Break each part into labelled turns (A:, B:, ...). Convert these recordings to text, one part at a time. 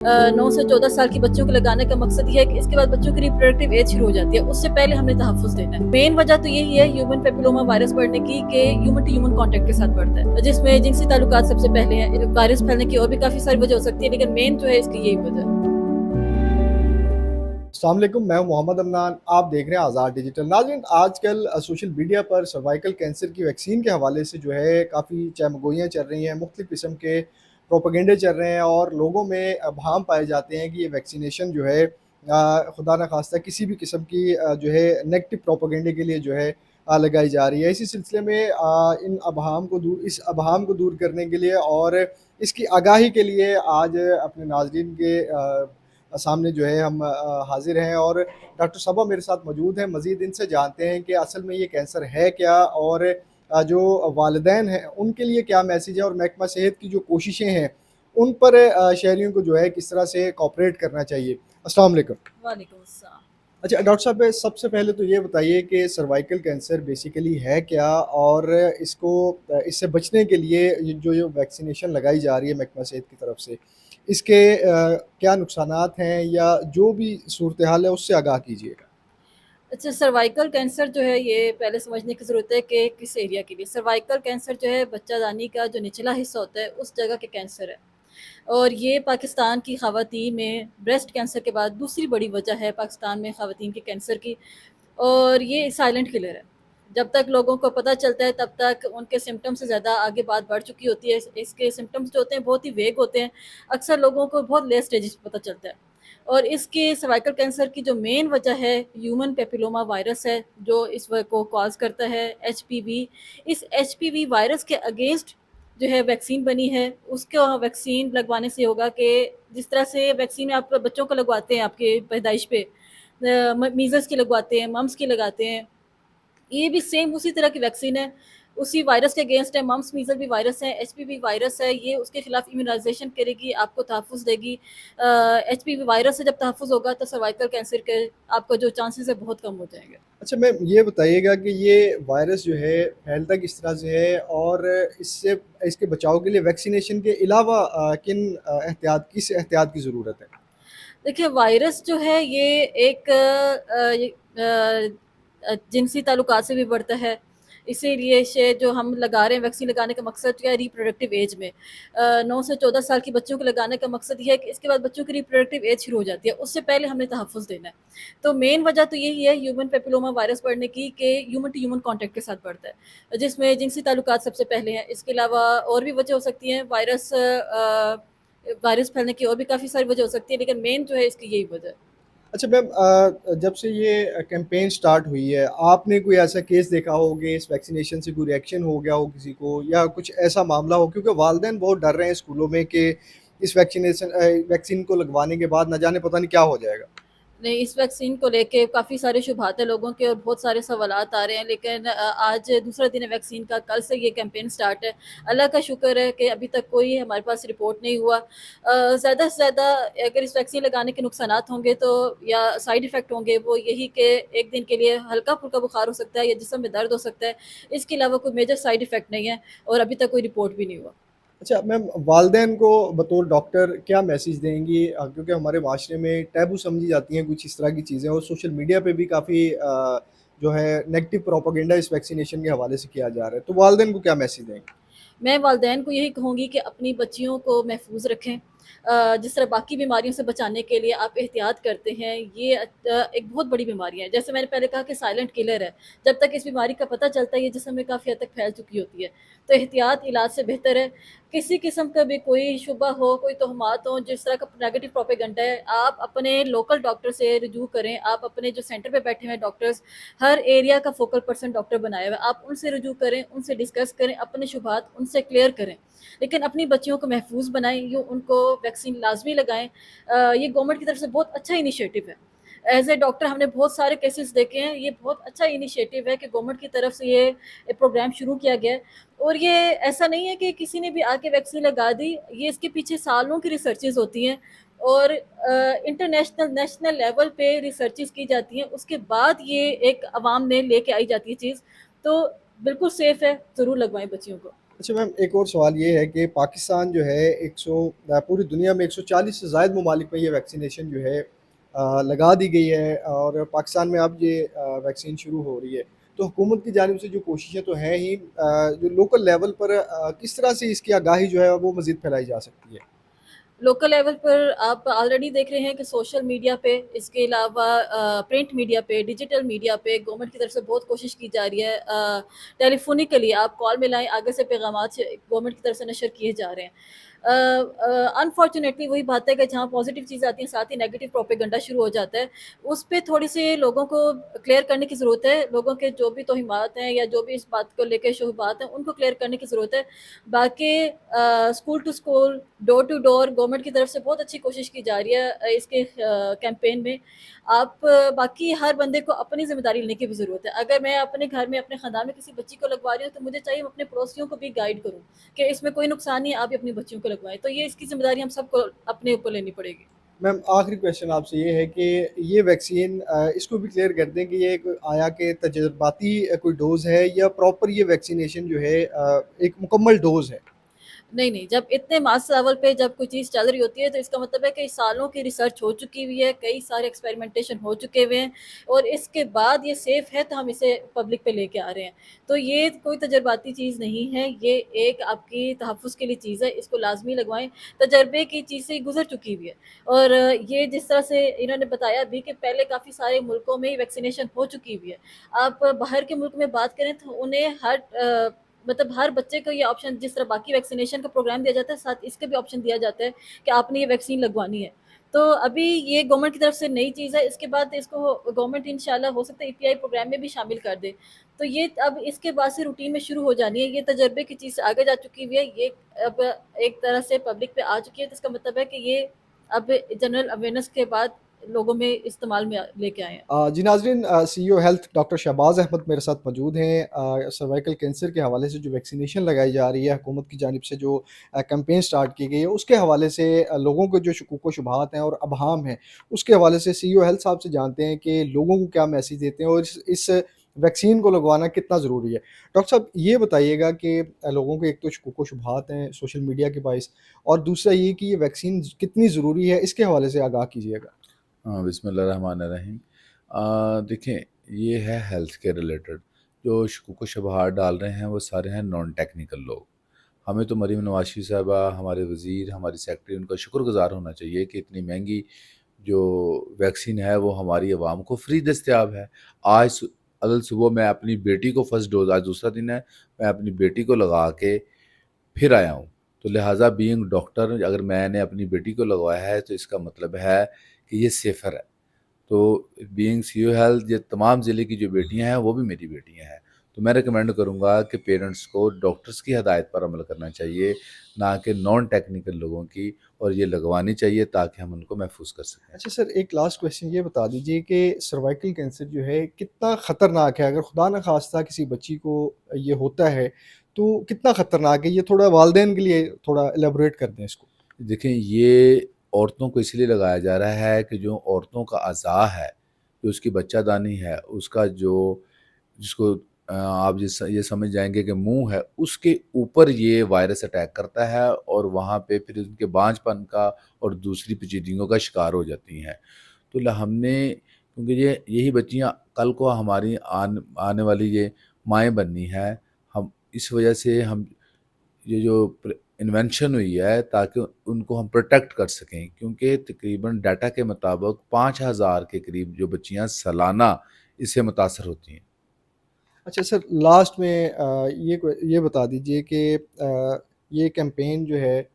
A: 9 से 14 साल के बच्चों को लगाने का मकसद ये है कि इसके बाद बच्चों की रिप्रोडक्टिव एज शुरू हो जाती है, उससे पहले हमने तहफ़्फ़ुज़ देना है। मेन वजह तो यही है ह्यूमन पैपिलोमा वायरस बढ़ने की कि ह्यूमन टू ह्यूमन कॉन्टैक्ट के साथ बढ़ता है, जिसमें जिनसी ताल्लुकात सबसे पहले हैं। वायरस फैलने की और भी काफ़ी सारी वजह हो सकती है, लेकिन मेन जो है इसकी यही वजह है।
B: अस्सलाम वालेकुम, मैं हूं मोहम्मद अमनान। आप देख रहे हैं आज़ाद डिजिटल। नाज़रीन, आजकल सोशल मीडिया पर सर्वाइकल कैंसर की वैक्सीन के हवाले से जो है काफ़ी चहमगोइयाँ चल रही हैं, मुख्तलिफ़ किस्म के प्रोपेगेंडे चल रहे हैं और लोगों में अबहाम पाए जाते हैं कि ये वैक्सीनेशन जो है खुदा न खास्ता किसी भी किस्म की जो है नेगेटिव प्रोपेगेंडे के लिए जो है लगाई जा रही है। इसी सिलसिले में इस अबहाम को दूर करने के लिए और इसकी आगाही के लिए आज अपने नाज़रीन के सामने जो है हम हाज़िर हैं और डॉक्टर सबा मेरे साथ मौजूद हैं। मज़ीद इनसे जानते हैं कि असल में ये कैंसर है क्या और जो वालिदैन हैं उनके लिए क्या मैसेज है और महकमा सेहत की जो कोशिशें हैं उन पर शहरियों को जो है किस तरह से कोऑपरेट करना चाहिए। अस्सलाम वालेकुम।
A: वालेकुम अस्सलाम।
B: अच्छा डॉक्टर साहब, सबसे पहले तो ये बताइए कि सर्वाइकल कैंसर बेसिकली है क्या और इससे बचने के लिए ये जो वैक्सीनेशन लगाई जा रही है महकमा सेहत की तरफ से, इसके क्या नुकसानात हैं या जो भी सूरत हाल है उससे आगाह कीजिएगा?
A: अच्छा, सर्वाइकल कैंसर जो है ये पहले समझने की ज़रूरत है कि किस एरिया के लिए। सर्वाइकल कैंसर जो है बच्चादानी का जो निचला हिस्सा होता है उस जगह के कैंसर है, और ये पाकिस्तान की ख़वातीन में ब्रेस्ट कैंसर के बाद दूसरी बड़ी वजह है पाकिस्तान में ख़वातीन के कैंसर की। और ये साइलेंट किलर है। जब तक लोगों को पता चलता है तब तक उनके सिम्पटम्स से ज़्यादा आगे बात बढ़ चुकी होती है। इसके सिम्पटम्स जो होते हैं बहुत ही वेग होते हैं। अक्सर लोगों को बहुत लेट स्टेजेस पे पता चलता है। और इसके सर्वाइकल कैंसर की जो मेन वजह है ह्यूमन पैपिलोमा वायरस है, जो इस को कॉज़ करता है एचपीवी। इस एचपीवी वायरस के अगेंस्ट जो है वैक्सीन बनी है। उसको वैक्सीन लगवाने से होगा कि जिस तरह से वैक्सीन आप बच्चों को लगवाते हैं आपके पैदाइश पे, मीज़ल्स की लगवाते हैं, मम्स की लगाते हैं, ये भी सेम उसी तरह की वैक्सीन है, उसी वायरस के अगेंस्ट है। मम्स, मीज़ल भी वायरस है, एचपीवी वायरस है, ये उसके खिलाफ इम्यूनाइज़ेशन करेगी, आपको तहफ़्फ़ुज़ देगी। एचपीवी वायरस से जब तहफ़्फ़ुज़ होगा तो सर्वाइकल कैंसर के आपका जो चांसेज़ है बहुत कम हो जाएँगे।
B: अच्छा मैम, ये बताइएगा कि ये वायरस जो है फैलता किस तरह से है और इससे इसके बचाव के लिए वैक्सीनेशन के अलावा किस एहतियात की ज़रूरत है?
A: देखिए, वायरस जो है ये एक जिनसी ताल्लुकात से भी बढ़ता है। इसीलिए जो हम लगा रहे हैं वैक्सीन लगाने का मकसद क्या है रिप्रोडक्टिव एज में। 9 से 14 साल के बच्चों को लगाने का मकसद ये है कि इसके बाद बच्चों की रिप्रोडक्टिव एज शुरू हो जाती है, उससे पहले हमने तहफ़्फ़ुज़ देना है। तो मेन वजह तो यही है ह्यूमन पैपिलोमा वायरस बढ़ने की कि ह्यूमन टू ह्यूमन कॉन्टैक्ट के साथ बढ़ता है, जिसमें जिनसी ताल्लुकात सबसे पहले हैं। इसके अलावा और भी वजह हो सकती हैं, वायरस फैलने की और भी काफ़ी सारी वजह हो सकती है, लेकिन मेन जो है इसकी यही वजह है।
B: अच्छा मैम, जब से ये कैंपेन स्टार्ट हुई है, आपने कोई ऐसा केस देखा हो कि इस वैक्सीनेशन से कोई रिएक्शन हो गया हो किसी को या कुछ ऐसा मामला हो? क्योंकि वालिदैन बहुत डर रहे हैं स्कूलों में कि इस वैक्सीन को लगवाने के बाद न जाने पता नहीं क्या हो जाएगा।
A: नहीं, इस वैक्सीन को लेके काफ़ी सारे शुबहात हैं लोगों के और बहुत सारे सवालात आ रहे हैं, लेकिन आज दूसरा दिन है वैक्सीन का, कल से ये कैंपेन स्टार्ट है। अल्लाह का शुक्र है कि अभी तक कोई हमारे पास रिपोर्ट नहीं हुआ। ज़्यादा से ज़्यादा अगर इस वैक्सीन लगाने के नुकसानात होंगे तो या साइड इफ़ेक्ट होंगे वो यही कि एक दिन के लिए हल्का-फुल्का बुखार हो सकता है या जिस्म में दर्द हो सकता है। इसके अलावा कोई मेजर साइड इफ़ेक्ट नहीं है और अभी तक कोई रिपोर्ट भी नहीं हुआ।
B: अच्छा मैम, वालिदैन को बतौर डॉक्टर क्या मैसेज देंगी? क्योंकि हमारे माशरे में टैबू समझी जाती हैं कुछ इस तरह की चीज़ें और सोशल मीडिया पे भी काफ़ी जो है नेगेटिव प्रोपेगेंडा इस वैक्सीनेशन के हवाले से किया जा रहा है। तो वालिदैन को क्या मैसेज देंगे?
A: मैं वालिदैन को यही कहूँगी कि अपनी बच्चियों को महफूज़ रखें। जिस तरह बाकी बीमारियों से बचाने के लिए आप एहतियात करते हैं, ये एक बहुत बड़ी बीमारी है। जैसे मैंने पहले कहा कि साइलेंट किलर है, जब तक इस बीमारी का पता चलता है ये जिस्म में काफ़ी हद तक फैल चुकी होती है। तो एहतियात इलाज से बेहतर है। किसी किस्म का भी कोई शुबा हो, कोई तोहमात हो, जिस तरह का नेगेटिव प्रोपेगेंडा है, आप अपने लोकल डॉक्टर से रुजू करें। आप अपने जो सेंटर पे बैठे हुए हैं डॉक्टर्स, हर एरिया का फोकल पर्सन डॉक्टर बनाया हुआ है, आप उनसे रुजू करें, उनसे डिस्कस करें, अपने शुबहात उनसे क्लियर करें। लेकिन अपनी बच्चियों को महफूज़ बनाएँ, यूँ उनको वैक्सीन लाज़मी लगाएँ। ये गवर्नमेंट की तरफ से बहुत अच्छा इनिशिएटिव है। एज़ ए डॉक्टर हमने बहुत सारे केसेस देखे हैं, ये बहुत अच्छा इनिशिएटिव है कि गवर्नमेंट की तरफ से ये प्रोग्राम शुरू किया गया है। और ये ऐसा नहीं है कि किसी ने भी आके वैक्सीन लगा दी, ये इसके पीछे सालों की रिसर्चेज़ होती हैं और इंटरनेशनल, नेशनल लेवल पे रिसर्चेज़ की जाती हैं, उसके बाद ये एक अवाम में लेके आई जाती है चीज़। तो बिल्कुल सेफ़ है, ज़रूर लगवाएँ बच्चियों को।
B: अच्छा मैम, एक और सवाल ये है कि पाकिस्तान जो है 100 पूरी दुनिया में 140 से ज़ायद ममालिक में ये वैक्सीनेशन जो है लगा दी गई है, और पाकिस्तान में अब ये वैक्सीन शुरू हो रही है। तो हुकूमत की जानिब से जो कोशिशें तो हैं ही, जो लोकल लेवल पर किस तरह से इसकी आगाही जो है वो मज़ीद फैलाई जा सकती है?
A: लोकल लेवल पर आप ऑलरेडी देख रहे हैं कि सोशल मीडिया पे, इसके अलावा प्रिंट मीडिया पे, डिजिटल मीडिया पे गवर्नमेंट की तरफ से बहुत कोशिश की जा रही है। टेलीफोनिकली आप कॉल मिलाएं, आगे से पैगामात गवर्नमेंट की तरफ से नशर किए जा रहे हैं। अनफॉर्चुनेटली वही बात है कि जहाँ पॉजिटिव चीज़ आती है साथ ही नेगेटिव प्रोपेगेंडा शुरू हो जाता है। उस पे थोड़ी सी लोगों को क्लियर करने की ज़रूरत है। लोगों के जो भी तोहिमात हैं या जो भी इस बात को लेकर शुबहात हैं, उनको क्लियर करने की ज़रूरत है। बाकी school to school, door to door government की तरफ से बहुत अच्छी कोशिश की जा रही है इसके कैंपेन में। आप बाकी हर बंदे को अपनी ज़िम्मेदारी लेने की भी ज़रूरत है। अगर मैं अपने घर में, अपने ख़ानदान में किसी बच्ची को लगवा रही हूँ, तो मुझे चाहिए मैं अपने पड़ोसियों को भी गाइड करूँ कि इसमें कोई नुकसान नहीं है, आप भी अपनी बच्चियों को लगवाएँ। तो ये इसकी ज़िम्मेदारी हम सबको अपने ऊपर लेनी पड़ेगी।
B: मैम, आखिरी क्वेश्चन आपसे ये है कि ये वैक्सीन, इसको भी क्लियर कर दें कि ये एक आया कि तजर्बाती कोई डोज़ है या प्रॉपर ये वैक्सीनेशन जो है एक मुकम्मल डोज़ है?
A: नहीं, नहीं, जब इतने मास लेवल पे जब कोई चीज़ चल रही होती है, तो इसका मतलब है कि सालों की रिसर्च हो चुकी हुई है, कई सारे एक्सपेरिमेंटेशन हो चुके हुए हैं और इसके बाद ये सेफ़ है, तो हम इसे पब्लिक पे लेके आ रहे हैं। तो ये कोई तजर्बाती चीज़ नहीं है, ये एक आपकी तहफ़्फ़ुज़ के लिए चीज़ है, इसको लाज़मी लगवाएँ। तजर्बे की चीज़ से गुज़र चुकी हुई है और ये जिस तरह से इन्होंने बताया भी कि पहले काफ़ी सारे मुल्कों में ही वैक्सीनेशन हो चुकी हुई है। आप बाहर के मुल्क में बात करें, तो उन्हें मतलब हर बच्चे को ये ऑप्शन, जिस तरह बाकी वैक्सीनेशन का प्रोग्राम दिया जाता है, साथ इसके भी ऑप्शन दिया जाता है कि आपने ये वैक्सीन लगवानी है। तो अभी ये गवर्नमेंट की तरफ से नई चीज़ है, इसके बाद इसको गवर्नमेंट इंशाल्लाह हो सकता है ईपीआई प्रोग्राम में भी शामिल कर दे। तो ये अब इसके बाद से रूटीन में शुरू हो जानी है, ये तजर्बे की चीज़ से आगे जा चुकी हुई है, ये अब एक तरह से पब्लिक पे आ चुकी है, तो इसका मतलब है कि ये अब जनरल अवेयरनेस के बाद लोगों में इस्तेमाल में लेके आए हैं।
B: जी नाज़रीन, CEO health doctor Shahbaz Ahmed मेरे साथ मौजूद हैं। सर्वाइकल कैंसर के हवाले से जो वैक्सीनेशन लगाई जा रही है, हुकूमत की जानिब से जो कैंपेन स्टार्ट की गई है, उसके हवाले से लोगों को जो शकूक व शुबहात हैं और अबहाम हैं, उसके हवाले से सीईओ हेल्थ साहब से जानते हैं कि लोगों को क्या मैसेज देते हैं और इस वैक्सीन को लगवाना कितना ज़रूरी है। डॉक्टर साहब, ये बताइएगा कि लोगों को एक तो शकूक व शुबहात हैं सोशल मीडिया के बाइस, और दूसरा ये कि ये वैक्सीन कितनी ज़रूरी है, इसके हवाले से आगाह कीजिएगा।
C: हाँ, बिस्मिल्लाहिर्रहमानिर्रहीम। देखें, ये है हेल्थ के रिलेटेड। जो शकूक व शुबहात डाल रहे हैं वो सारे हैं नॉन टेक्निकल लोग। हमें तो मरीम नवाज़ साहिबा, हमारे वज़ीर, हमारी सेक्रेटरी, उनका शुक्रगुज़ार होना चाहिए कि इतनी महंगी जो वैक्सीन है वो हमारी आवाम को फ्री दस्तयाब है। आज अदल सुबह मैं अपनी बेटी को फर्स्ट डोज़, आज दूसरा दिन है, मैं अपनी बेटी को लगा के फिर आया हूँ। तो लिहाजा बीइंग डॉक्टर, अगर मैंने अपनी बेटी को लगवाया है तो इसका मतलब है कि ये सेफ़र है। तो बीइंग सीईओ हेल्थ, ये तमाम ज़िले की जो बेटियां हैं वो भी मेरी बेटियां हैं। तो मैं रिकमेंड करूंगा कि पेरेंट्स को डॉक्टर्स की हदायत पर अमल करना चाहिए, ना कि नॉन टेक्निकल लोगों की, और ये लगवानी चाहिए ताकि हम उनको महफूज कर सकें।
B: अच्छा सर, एक लास्ट क्वेश्चन ये बता दीजिए कि सर्वाइकल कैंसर जो है कितना ख़तरनाक है? अगर खुदा न खास्ता किसी बच्ची को ये होता है, तो कितना ख़तरनाक है? ये थोड़ा वालिदैन के लिए थोड़ा एलेबोरेट कर दें इसको।
C: देखें, ये औरतों को इसलिए लगाया जा रहा है कि जो औरतों का अज़ा है, जो उसकी बच्चादानी है, उसका जो जिसको आप ये समझ जाएंगे कि मुंह है, उसके ऊपर ये वायरस अटैक करता है और वहाँ पे फिर उनके बांझपन का और दूसरी पेचीदगियों का शिकार हो जाती हैं। तो हमने, क्योंकि ये यही बच्चियाँ कल को हमारी आने वाली ये माएँ बननी हैं, हम इस वजह से हम ये जो इन्वेंशन हुई है ताकि उनको हम प्रोटेक्ट कर सकें, क्योंकि तकरीबन डाटा के मुताबिक 5000 के करीब जो बच्चियां सालाना इससे मुतासर होती हैं।
B: अच्छा सर, लास्ट में ये बता दीजिए कि ये कैंपेन जो है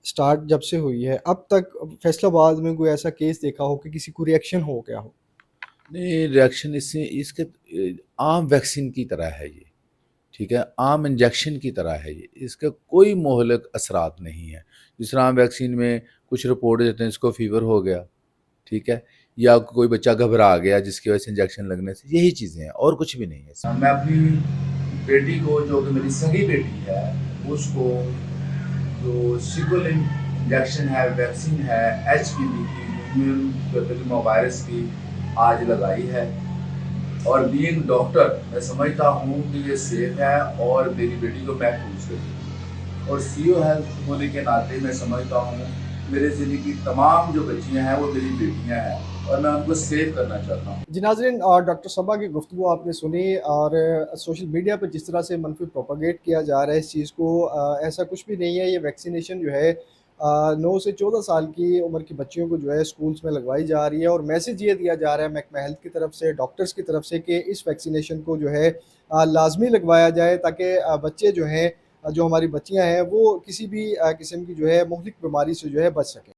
B: स्टार्ट जब से हुई है, अब तक फैसलाबाद में कोई ऐसा केस देखा हो कि किसी को रिएक्शन हो गया हो?
C: नहीं, रिएक्शन इससे इसके आम वैक्सीन की तरह है ये, ठीक है, आम इंजेक्शन की तरह है ये, इसका कोई मोहलक असरात नहीं है। जिस तरह आम वैक्सीन में कुछ रिपोर्ट देते हैं इसको फीवर हो गया, ठीक है, या कोई बच्चा घबरा गया जिसकी वजह से इंजेक्शन लगने से, यही चीज़ें हैं और कुछ भी नहीं है इसमें। मैं अपनी बेटी को, जो कि मेरी सगी बेटी है, उसको जो सिकुल इंजेक्शन है, वैक्सीन है HPV की, ह्यूमन पैपिलोमा वायरस की, आज लगाई है। और बीइंग डॉक्टर मैं समझता हूँ कि ये सेफ है और मेरी बेटी को महफूज करेगी। اور CEO हेल्थ होने के नाते मैं समझता हूँ मेरे ज़िले की तमाम जो बच्चियाँ हैं वो मेरी बेटियाँ हैं और मैं उनको सेव करना चाहता हूँ।
B: जी नाज़रीन, डॉक्टर सबा की गुफ्तगू आपने सुनी और सोशल मीडिया पर जिस तरह से मनफी प्रोपेगेट किया जा रहा है इस चीज़ को, ऐसा कुछ भी नहीं है। ये वैक्सीनेशन जो है 9 से 14 साल की उम्र की बच्चियों को जो है स्कूल्स में लगवाई जा रही है और मैसेज ये दिया जा रहा है महकमा हेल्थ की तरफ से, डॉक्टर्स की तरफ से कि इस वैक्सीनेशन को जो है लाजमी लगवाया जाए ताकि बच्चे जो हैं, जो हमारी बच्चियाँ हैं वो किसी भी किस्म की जो है मुख्तलिफ बीमारी से जो है बच सकें।